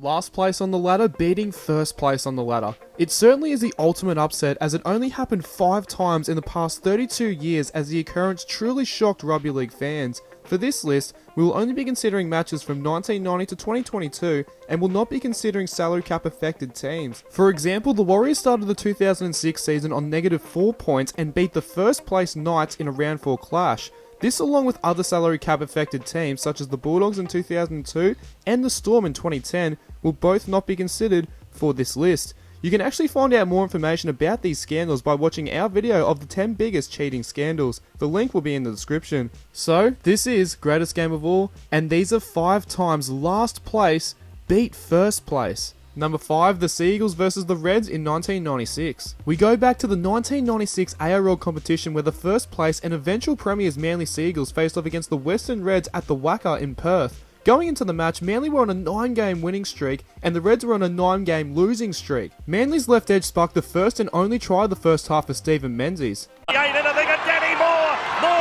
Last place on the ladder beating first place on the ladder. It certainly is the ultimate upset, as it only happened 5 times in the past 32 years, as the occurrence truly shocked rugby league fans. For this list, we will only be considering matches from 1990 to 2022 and will not be considering salary cap affected teams. For example, the Warriors started the 2006 season on -4 points and beat the first place Knights in a round 4 clash. This, along with other salary cap affected teams such as the Bulldogs in 2002 and the Storm in 2010, will both not be considered for this list. You can actually find out more information about these scandals by watching our video of the 10 biggest cheating scandals. The link will be in the description. So, this is greatest game of all, and these are 5 times last place beat first place. Number 5, the Seagulls versus the Reds in 1996. We go back to the 1996 ARL competition where the first place and eventual premiers Manly Seagulls faced off against the Western Reds at the Wacker in Perth. Going into the match, Manly were on a 9-game winning streak and the Reds were on a 9-game losing streak. Manly's left edge sparked the first and only try of the first half for Stephen Menzies. More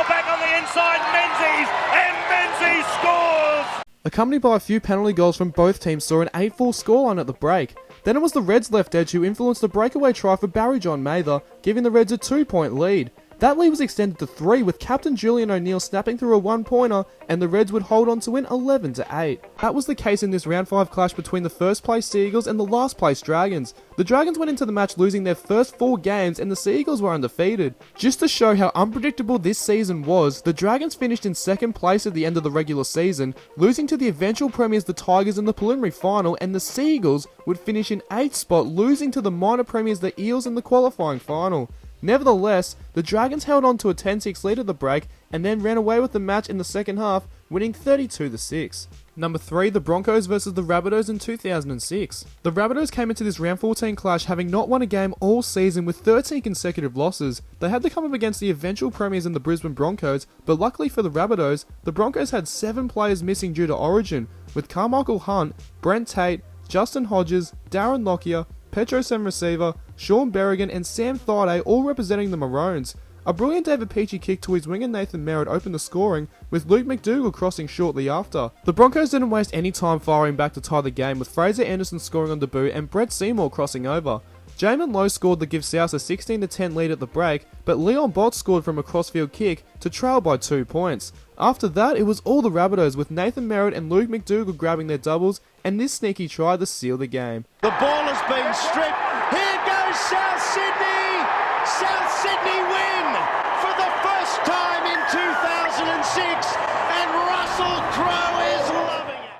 back on the inside, Menzies, and Menzies scores! Accompanied by a few penalty goals from both teams, saw an 8-4 scoreline at the break. Then it was the Reds left edge who influenced a breakaway try for Barry John Mather, giving the Reds a 2-point lead. That lead was extended to 3, with captain Julian O'Neill snapping through a 1-pointer, and the Reds would hold on to win 11-8. That was the case in this round 5 clash between the first place Seagulls and the last place Dragons. The Dragons went into the match losing their first 4 games, and the Seagulls were undefeated. Just to show how unpredictable this season was, the Dragons finished in 2nd place at the end of the regular season, losing to the eventual premiers the Tigers in the preliminary final, and the Seagulls would finish in 8th spot, losing to the minor premiers the Eels in the qualifying final. Nevertheless, the Dragons held on to a 10-6 lead at the break and then ran away with the match in the second half, winning 32-6. Number 3, the Broncos versus the Rabbitohs in 2006. The Rabbitohs came into this round 14 clash having not won a game all season with 13 consecutive losses. They had to come up against the eventual premiers in the Brisbane Broncos, but luckily for the Rabbitohs, the Broncos had 7 players missing due to origin, with Carmichael Hunt, Brent Tate, Justin Hodges, Darren Lockyer, Petro Semreceiver, Sean Berrigan and Sam Thaiday all representing the Maroons. A brilliant David Peachey kick to his winger Nathan Merritt opened the scoring, with Luke McDougall crossing shortly after. The Broncos didn't waste any time firing back to tie the game, with Fraser Anderson scoring on debut and Brett Seymour crossing over. Jamin Lowe scored to give South a 16-10 lead at the break, but Leon Bott scored from a crossfield kick to trail by 2 points. After that, it was all the Rabbitohs, with Nathan Merritt and Luke McDougall grabbing their doubles, and this sneaky try to seal the game. The ball has been stripped. Here goes South Sydney! South Sydney win for the first time in 2006, and Russell Crowe is loving it.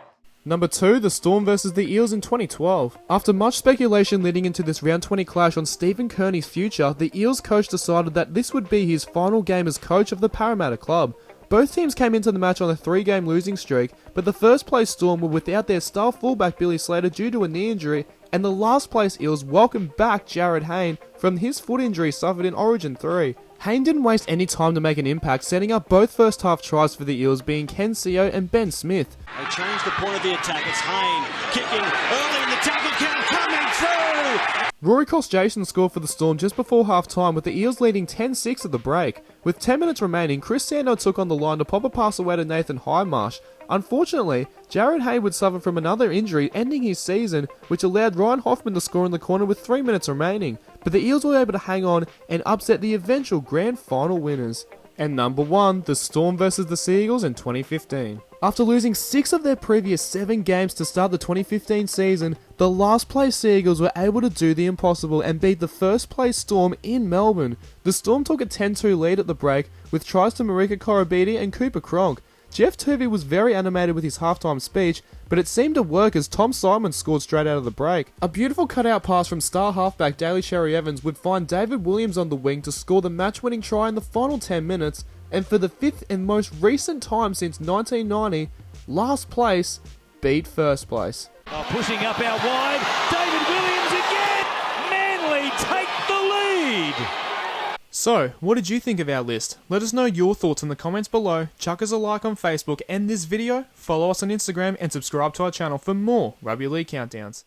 Number 2, the Storm versus the Eels in 2012. After much speculation leading into this round 20 clash on Stephen Kearney's future, the Eels coach decided that this would be his final game as coach of the Parramatta club. Both teams came into the match on a 3-game losing streak, but the first place Storm were without their star fullback Billy Slater due to a knee injury, and the last place Eels welcomed back Jared Hayne from his foot injury suffered in Origin 3. Hayne didn't waste any time to make an impact, setting up both first half tries for the Eels, being Ken Seo and Ben Smith. They changed the point of the attack. It's Hayne kicking early in the tackle count, coming through. Rory Cross-Jason scored for the Storm just before half-time, with the Eels leading 10-6 at the break. With 10 minutes remaining, Chris Sando took on the line to pop a pass away to Nathan Highmarsh. Unfortunately, Jared Hayne would suffer from another injury, ending his season, which allowed Ryan Hoffman to score in the corner with 3 minutes remaining. But the Eels were able to hang on and upset the eventual grand final winners. And number 1, the Storm versus the Seagulls in 2015. After losing 6 of their previous 7 games to start the 2015 season, the last place Seagulls were able to do the impossible and beat the first place Storm in Melbourne. The Storm took a 10-2 lead at the break, with tries to Marika Korobidi and Cooper Cronk. Jeff Tuvey was very animated with his halftime speech, but it seemed to work as Tom Simon scored straight out of the break. A beautiful cutout pass from star halfback Daly Cherry Evans would find David Williams on the wing to score the match-winning try in the final 10 minutes, and for the 5th and most recent time since 1990, last place beat first place. Pushing up out wide, David Williams again! Manly take the lead! So, what did you think of our list? Let us know your thoughts in the comments below, chuck us a like on Facebook and this video, follow us on Instagram and subscribe to our channel for more Rugby League Countdowns.